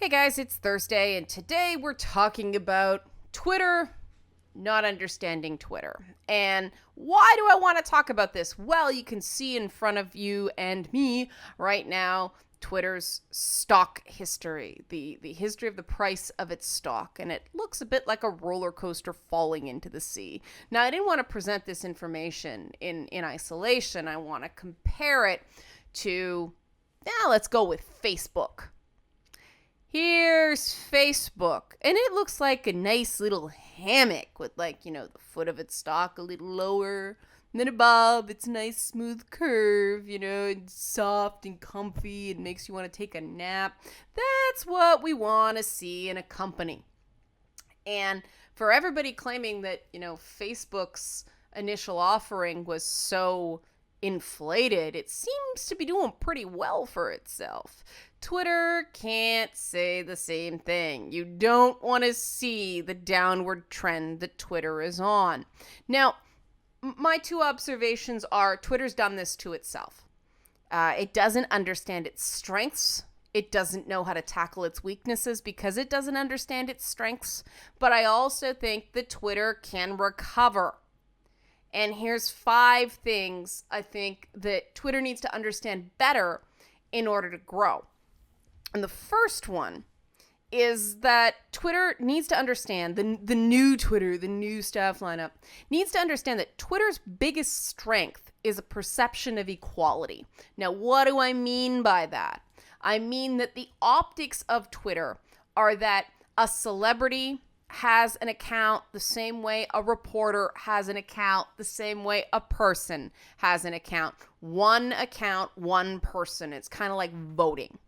Hey guys, it's Thursday, and today we're talking about Twitter, not understanding Twitter. And why do I want to talk about this? Well, you can see in front of you and me right now Twitter's stock history, the history of the price of its stock, and it looks a bit like a roller coaster falling into the sea. Now, I didn't want to present this information in isolation. I want to compare it to, let's go with Facebook. Here's Facebook, and it looks like a nice little hammock with, the foot of its stock a little lower, and then above, it's a nice smooth curve, it's soft and comfy, and makes you want to take a nap. That's what we want to see in a company. And for everybody claiming that, Facebook's initial offering was so inflated, it seems to be doing pretty well for itself. Twitter can't say the same thing. You don't want to see the downward trend that Twitter is on. Now, my two observations are Twitter's done this to itself. It doesn't understand its strengths. It doesn't know how to tackle its weaknesses because it doesn't understand its strengths. But I also think that Twitter can recover. And here's 5 things I think that Twitter needs to understand better in order to grow. And the first one is that Twitter needs to understand, the new Twitter, the new staff lineup, needs to understand that Twitter's biggest strength is a perception of equality. Now, what do I mean by that? I mean that the optics of Twitter are that a celebrity has an account the same way a reporter has an account, the same way a person has an account. One account, one person. It's kind of like voting.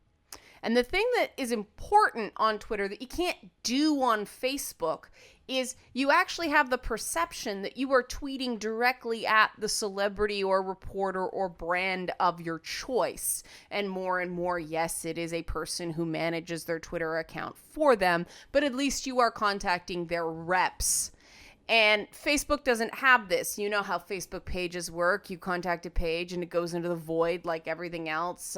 And the thing that is important on Twitter that you can't do on Facebook is you actually have the perception that you are tweeting directly at the celebrity or reporter or brand of your choice. And more, yes, it is a person who manages their Twitter account for them, but at least you are contacting their reps. And Facebook doesn't have this. You know how Facebook pages work. You contact a page and it goes into the void like everything else.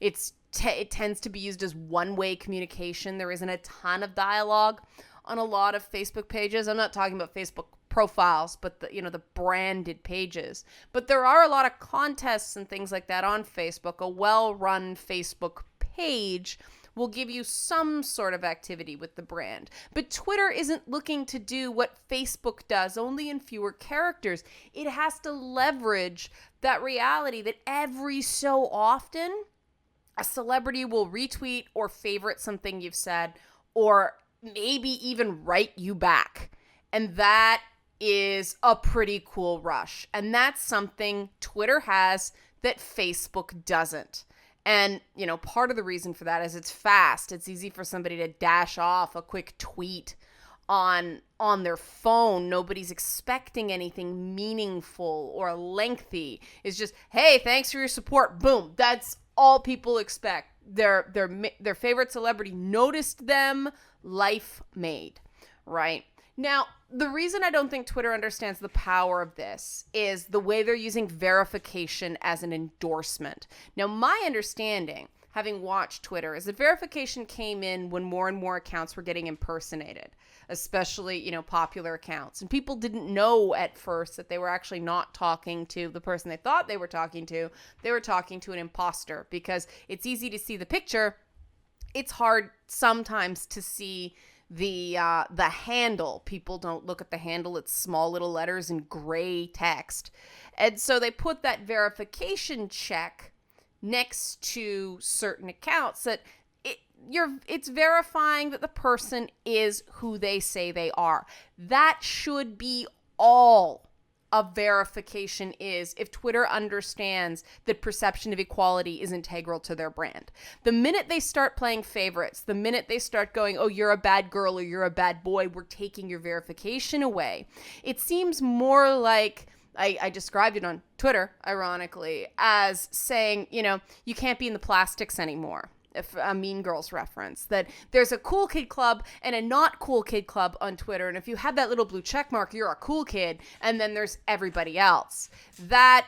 It tends to be used as one-way communication. There isn't a ton of dialogue on a lot of Facebook pages. I'm not talking about Facebook profiles, but the branded pages. But there are a lot of contests and things like that on Facebook. A well-run Facebook page will give you some sort of activity with the brand. But Twitter isn't looking to do what Facebook does, only in fewer characters. It has to leverage that reality that every so often a celebrity will retweet or favorite something you've said, or maybe even write you back. And that is a pretty cool rush. And that's something Twitter has that Facebook doesn't. And, part of the reason for that is it's fast. It's easy for somebody to dash off a quick tweet on their phone. Nobody's expecting anything meaningful or lengthy. It's just, hey, thanks for your support. Boom. That's all people expect. Their favorite celebrity noticed them, life made, right? Now, the reason I don't think Twitter understands the power of this is the way they're using verification as an endorsement. Now, my understanding, having watched Twitter, is that verification came in when more and more accounts were getting impersonated, especially, popular accounts. And people didn't know at first that they were actually not talking to the person they thought they were talking to. They were talking to an imposter because it's easy to see the picture. It's hard sometimes to see the handle. People don't look at the handle. It's small little letters and gray text. And so they put that verification check next to certain accounts that it's verifying that the person is who they say they are. That should be all a verification is if Twitter understands that perception of equality is integral to their brand. The minute they start playing favorites, the minute they start going, oh, you're a bad girl or you're a bad boy, we're taking your verification away. It seems more like, I described it on Twitter, ironically, as saying, you can't be in the plastics anymore. If a Mean Girls reference, that there's a cool kid club and a not cool kid club on Twitter. And if you have that little blue check mark, you're a cool kid. And then there's everybody else. That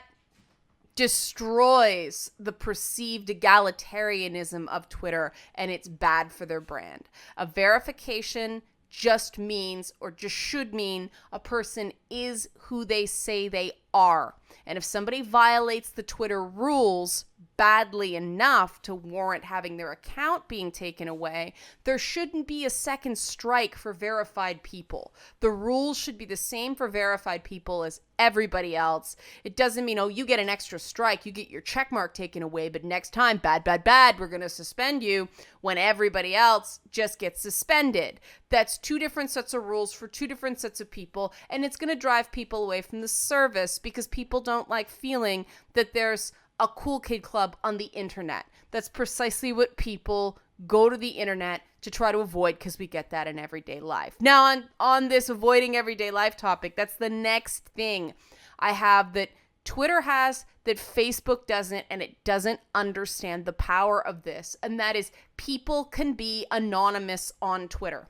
destroys the perceived egalitarianism of Twitter, and it's bad for their brand. A verification just means, or just should mean, a person is who they say they are. And if somebody violates the Twitter rules badly enough to warrant having their account being taken away, there shouldn't be a second strike for verified people. The rules should be the same for verified people as everybody else. It doesn't mean, oh, you get an extra strike, you get your check mark taken away, but next time, bad, we're going to suspend you, when everybody else just gets suspended. That's two different sets of rules for two different sets of people, and it's going to drive people away from the service because people don't like feeling that there's a cool kid club on the internet. That's precisely what people go to the internet to try to avoid, because we get that in everyday life. Now, on this avoiding everyday life topic, that's the next thing I have that Twitter has that Facebook doesn't, and it doesn't understand the power of this, and that is people can be anonymous on Twitter.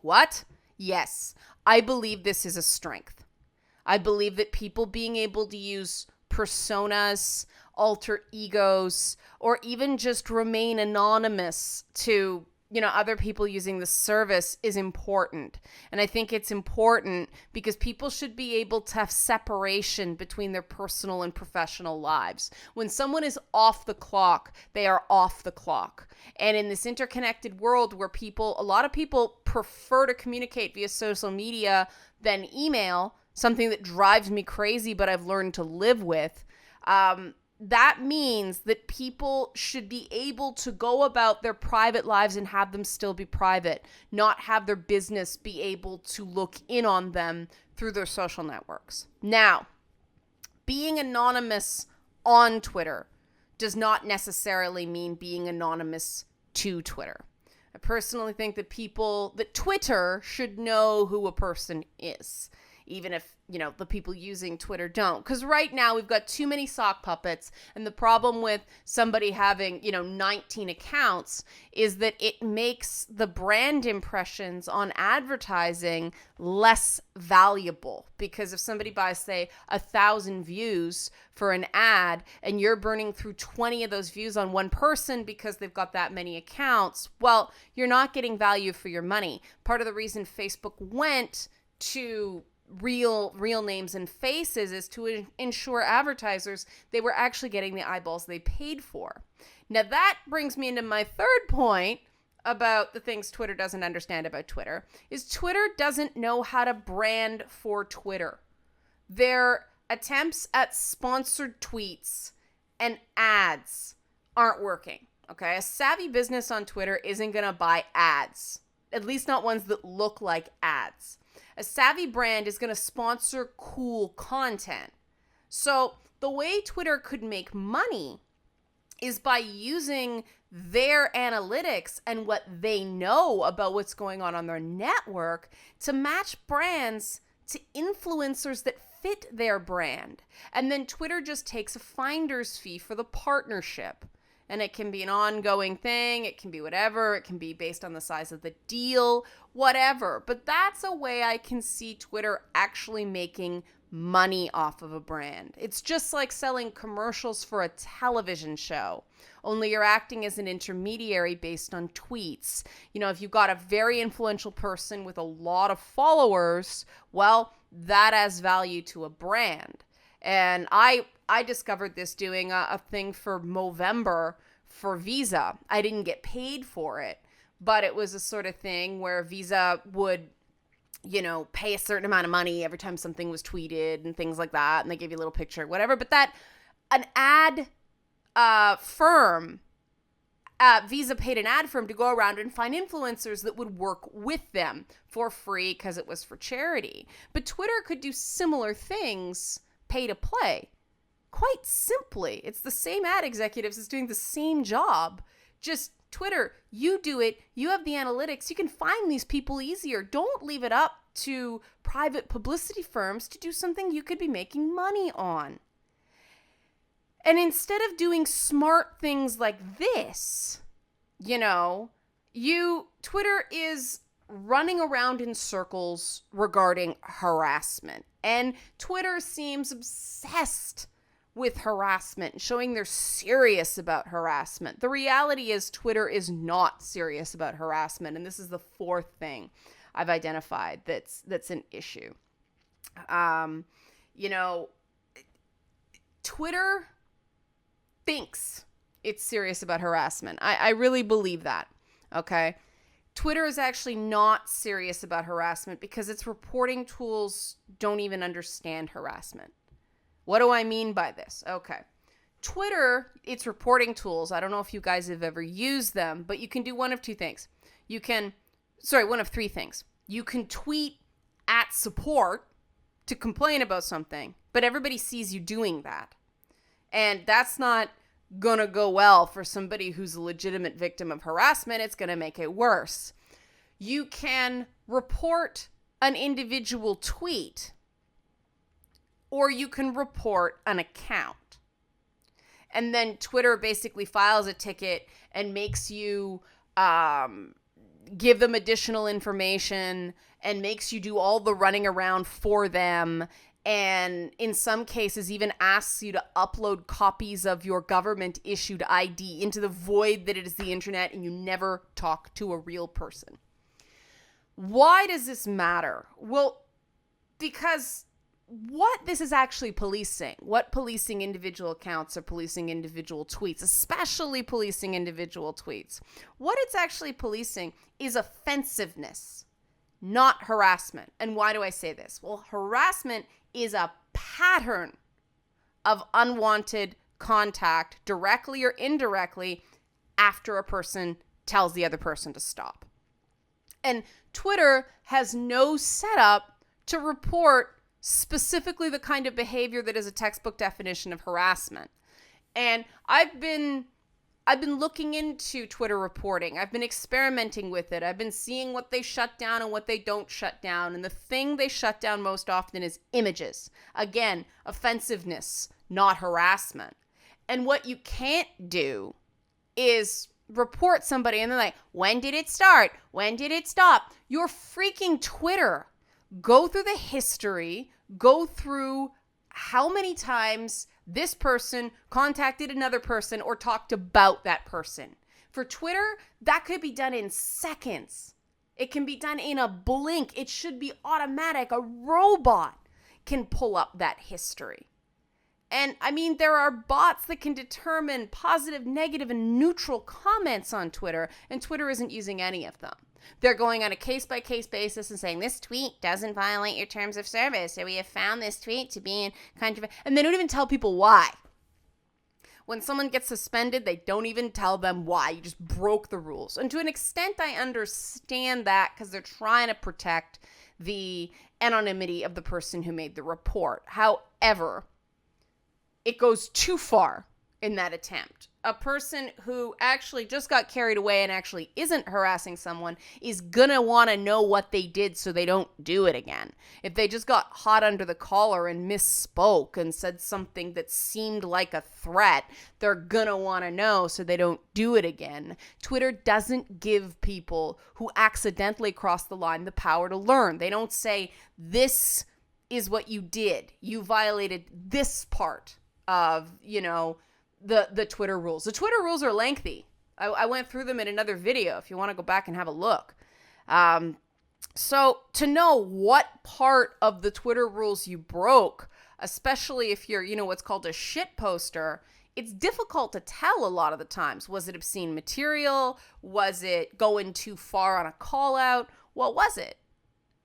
What? Yes, I believe this is a strength. I believe that people being able to use personas, alter egos, or even just remain anonymous to, other people using the service is important. And I think it's important because people should be able to have separation between their personal and professional lives. When someone is off the clock, they are off the clock. And in this interconnected world where a lot of people prefer to communicate via social media than email, something that drives me crazy, but I've learned to live with, that means that people should be able to go about their private lives and have them still be private, not have their business be able to look in on them through their social networks. Now, being anonymous on Twitter does not necessarily mean being anonymous to Twitter. I personally think that Twitter should know who a person is, even if, the people using Twitter don't. Because right now we've got too many sock puppets, and the problem with somebody having, 19 accounts is that it makes the brand impressions on advertising less valuable. Because if somebody buys, say, 1,000 views for an ad, and you're burning through 20 of those views on one person because they've got that many accounts, well, you're not getting value for your money. Part of the reason Facebook went to real names and faces is to ensure advertisers they were actually getting the eyeballs they paid for. Now that brings me into my third point about the things Twitter doesn't understand about Twitter, is Twitter doesn't know how to brand for Twitter. Their attempts at sponsored tweets and ads aren't working. Okay, a savvy business on Twitter isn't going to buy ads, at least not ones that look like ads. A savvy brand is going to sponsor cool content. So the way Twitter could make money is by using their analytics and what they know about what's going on their network to match brands to influencers that fit their brand. And then Twitter just takes a finder's fee for the partnership. And it can be an ongoing thing. It can be whatever. It can be based on the size of the deal, whatever. But that's a way I can see Twitter actually making money off of a brand. It's just like selling commercials for a television show, only you're acting as an intermediary based on tweets. If you've got a very influential person with a lot of followers, well, that adds value to a brand. And I discovered this doing a thing for Movember for Visa. I didn't get paid for it, but it was a sort of thing where Visa would, pay a certain amount of money every time something was tweeted and things like that. And they give you a little picture, whatever. But an ad firm, Visa paid an ad firm to go around and find influencers that would work with them for free because it was for charity. But Twitter could do similar things, pay to play. Quite simply, it's the same ad executives as doing the same job. Just Twitter, you do it, you have the analytics, you can find these people easier. Don't leave it up to private publicity firms to do something you could be making money on. And instead of doing smart things like this, Twitter is running around in circles regarding harassment. And Twitter seems obsessed with harassment, showing they're serious about harassment. The reality is Twitter is not serious about harassment, and this is the fourth thing I've identified that's an issue. Twitter thinks it's serious about harassment. I really believe that, okay? Twitter is actually not serious about harassment because its reporting tools don't even understand harassment. What do I mean by this? Okay. Twitter, its reporting tools, I don't know if you guys have ever used them, but you can do one of three things. You can tweet at support to complain about something, but everybody sees you doing that. And that's not gonna go well for somebody who's a legitimate victim of harassment. It's gonna make it worse. You can report an individual tweet, or you can report an account. And then Twitter basically files a ticket and makes you give them additional information and makes you do all the running around for them. And in some cases even asks you to upload copies of your government issued ID into the void that it is the internet, and you never talk to a real person. Why does this matter? Well, because what this is actually policing, what policing individual accounts or policing individual tweets, especially policing individual tweets, what it's actually policing is offensiveness, not harassment. And why do I say this? Well, harassment is a pattern of unwanted contact, directly or indirectly, after a person tells the other person to stop. And Twitter has no setup to report specifically the kind of behavior that is a textbook definition of harassment. And I've been looking into Twitter reporting. I've been experimenting with it. I've been seeing what they shut down and what they don't shut down. And the thing they shut down most often is images. Again, offensiveness, not harassment. And what you can't do is report somebody and they're like, when did it start? When did it stop? You're freaking Twitter. Go through the history. Go through how many times this person contacted another person or talked about that person. For Twitter, that could be done in seconds. It can be done in a blink. It should be automatic. A robot can pull up that history. And I mean, there are bots that can determine positive, negative, and neutral comments on Twitter, and Twitter isn't using any of them. They're going on a case-by-case basis and saying, this tweet doesn't violate your terms of service, so we have found this tweet to be in controversy. And they don't even tell people why. When someone gets suspended, they don't even tell them why. You just broke the rules. And to an extent, I understand that because they're trying to protect the anonymity of the person who made the report. However, it goes too far in that attempt. A person who actually just got carried away and actually isn't harassing someone is gonna want to know what they did so they don't do it again. If they just got hot under the collar and misspoke and said something that seemed like a threat, they're gonna want to know so they don't do it again. Twitter doesn't give people who accidentally cross the line the power to learn. They don't say, this is what you did. You violated this part of, the Twitter rules. The Twitter rules are lengthy. I went through them in another video if you want to go back and have a look. So to know what part of the Twitter rules you broke, especially if you're, what's called a shit poster, it's difficult to tell a lot of the times. Was it obscene material? Was it going too far on a call out? What was it?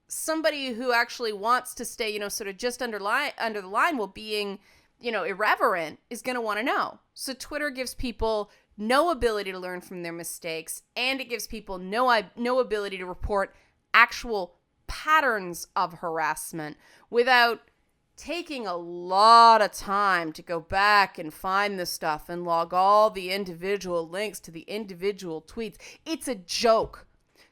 Somebody who actually wants to stay, sort of just under the line while being, irreverent is going to want to know. So Twitter gives people no ability to learn from their mistakes, and it gives people no ability to report actual patterns of harassment without taking a lot of time to go back and find the stuff and log all the individual links to the individual tweets. It's a joke.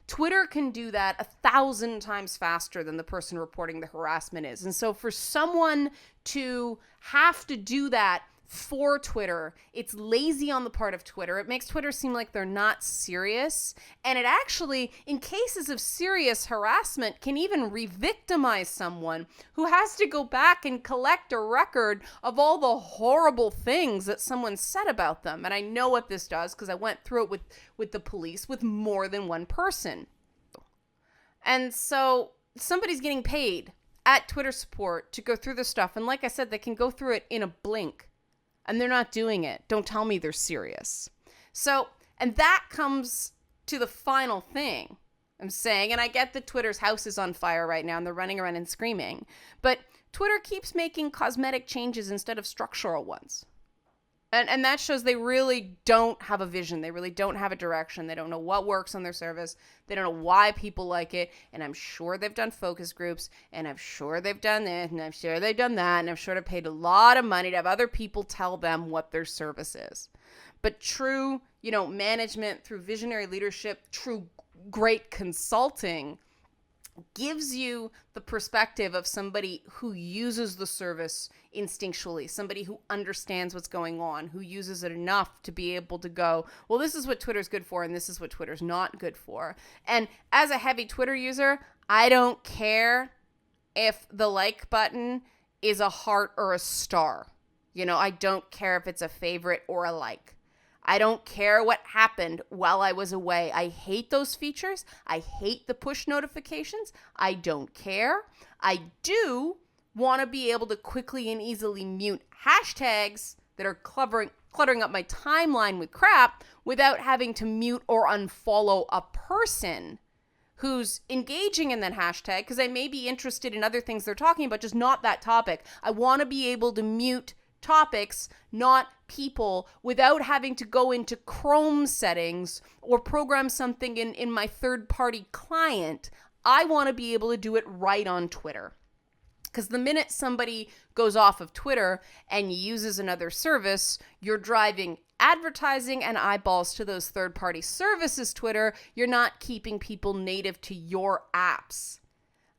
Twitter can do that 1,000 times faster than the person reporting the harassment is. And so for someone to have to do that for Twitter. It's lazy on the part of Twitter. It makes Twitter seem like they're not serious. And it actually, in cases of serious harassment, can even re-victimize someone who has to go back and collect a record of all the horrible things that someone said about them. And I know what this does because I went through it with the police with more than one person. And so somebody's getting paid at Twitter support to go through this stuff. And like I said, they can go through it in a blink. And they're not doing it. Don't tell me they're serious. So, and that comes to the final thing I'm saying. And I get that Twitter's house is on fire right now and they're running around and screaming. But Twitter keeps making cosmetic changes instead of structural ones. And that shows they really don't have a vision. They really don't have a direction. They don't know what works on their service. They don't know why people like it. And I'm sure they've done focus groups. And I'm sure they've done this. And I'm sure they've done that. And I'm sure they've paid a lot of money to have other people tell them what their service is. But true, management through visionary leadership, true great consulting gives you the perspective of somebody who uses the service instinctually, somebody who understands what's going on, who uses it enough to be able to go, well, this is what Twitter's good for and this is what Twitter's not good for. And as a heavy Twitter user, I don't care if the like button is a heart or a star. I don't care if it's a favorite or a like. I don't care what happened while I was away. I hate those features. I hate the push notifications. I don't care. I do want to be able to quickly and easily mute hashtags that are cluttering up my timeline with crap without having to mute or unfollow a person who's engaging in that hashtag because I may be interested in other things they're talking about, just not that topic. I want to be able to mute topics, not people, without having to go into Chrome settings or program something in my third-party client. I want to be able to do it right on Twitter. Because the minute somebody goes off of Twitter and uses another service, you're driving advertising and eyeballs to those third-party services Twitter. You're not keeping people native to your apps.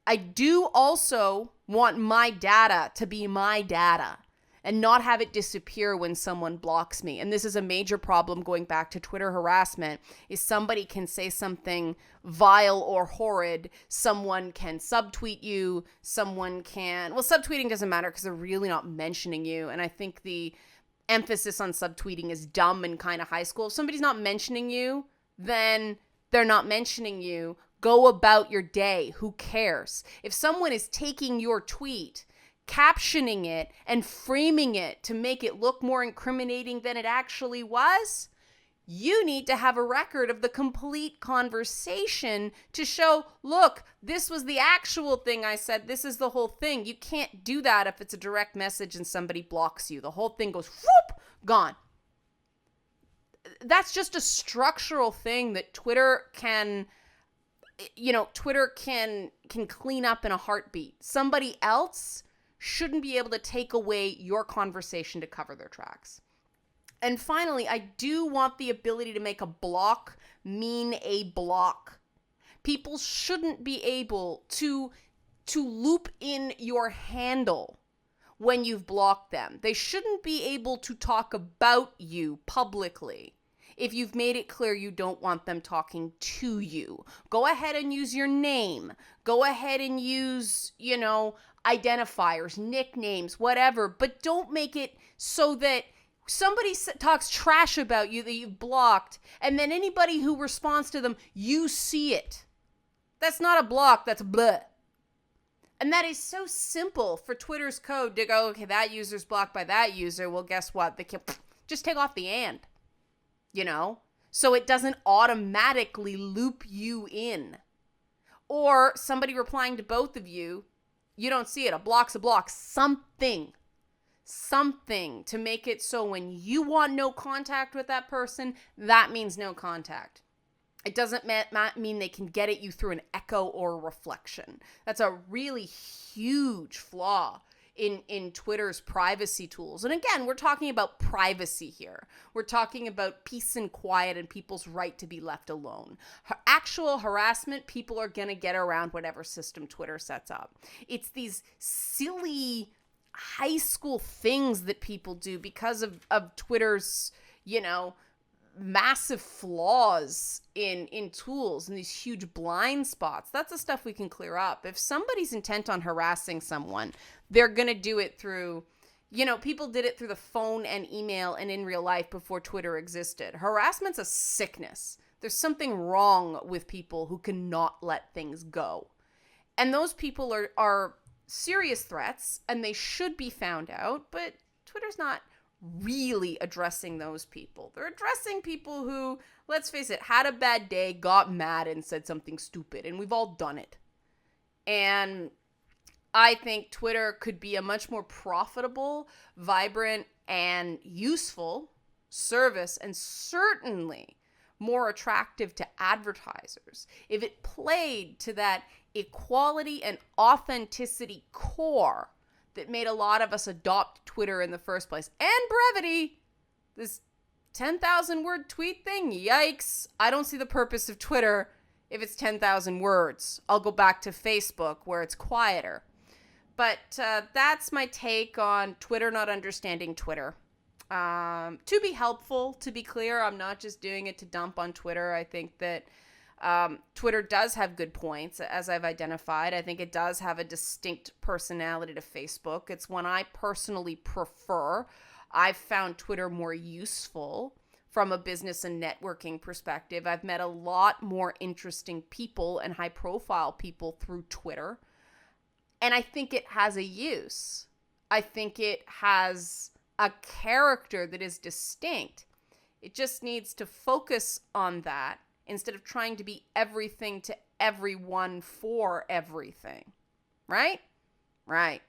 I do also want my data to be my data and not have it disappear when someone blocks me. And this is a major problem going back to Twitter harassment, is somebody can say something vile or horrid, someone can subtweet you, subtweeting doesn't matter because they're really not mentioning you. And I think the emphasis on subtweeting is dumb and kind of high school. If somebody's not mentioning you, then they're not mentioning you. Go about your day. Who cares? If someone is taking your tweet, captioning it and framing it to make it look more incriminating than it actually was, you need to have a record of the complete conversation to show, look, this was the actual thing I said. This is the whole thing. You can't do that if it's a direct message and somebody blocks you. The whole thing goes, whoop, gone. That's just a structural thing that Twitter can clean up in a heartbeat. Somebody else shouldn't be able to take away your conversation to cover their tracks. And finally, I do want the ability to make a block mean a block. People shouldn't be able to loop in your handle when you've blocked them. They shouldn't be able to talk about you publicly if you've made it clear you don't want them talking to you. Go ahead and use your name. Go ahead and use, identifiers, nicknames, whatever, but don't make it so that somebody talks trash about you that you've blocked, and then anybody who responds to them, you see it. That's not a block, that's bleh. And that is so simple for Twitter's code to go, okay, that user's blocked by that user. Well, guess what? They can just take off the and, so it doesn't automatically loop you in. Or somebody replying to both of you, you don't see it. A block's a block. Something to make it so when you want no contact with that person, that means no contact. It doesn't mean they can get at you through an echo or a reflection. That's a really huge flaw in Twitter's privacy tools. And again, we're talking about privacy here. We're talking about peace and quiet and people's right to be left alone. Actual harassment, people are going to get around whatever system Twitter sets up. It's these silly high school things that people do because of Twitter's, massive flaws in tools and these huge blind spots. That's the stuff we can clear up. If somebody's intent on harassing someone, they're going to do it through, people did it through the phone and email and in real life before Twitter existed. Harassment's a sickness. There's something wrong with people who cannot let things go. And those people are serious threats, and they should be found out, but Twitter's not really addressing those people. They're addressing people who, let's face it, had a bad day, got mad, and said something stupid, and we've all done it. And I think Twitter could be a much more profitable, vibrant, and useful service, and certainly more attractive to advertisers if it played to that equality and authenticity core that made a lot of us adopt Twitter in the first place. And brevity. This 10,000 word tweet thing, yikes. I don't see the purpose of Twitter if it's 10,000 words. I'll go back to Facebook where it's quieter. But that's my take on Twitter not understanding Twitter. To be helpful, to be clear, I'm not just doing it to dump on Twitter. I think that Twitter does have good points, as I've identified. I think it does have a distinct personality to Facebook. It's one I personally prefer. I've found Twitter more useful from a business and networking perspective. I've met a lot more interesting people and high-profile people through Twitter. And I think it has a use. I think it has a character that is distinct. It just needs to focus on that instead of trying to be everything to everyone for everything. Right? Right.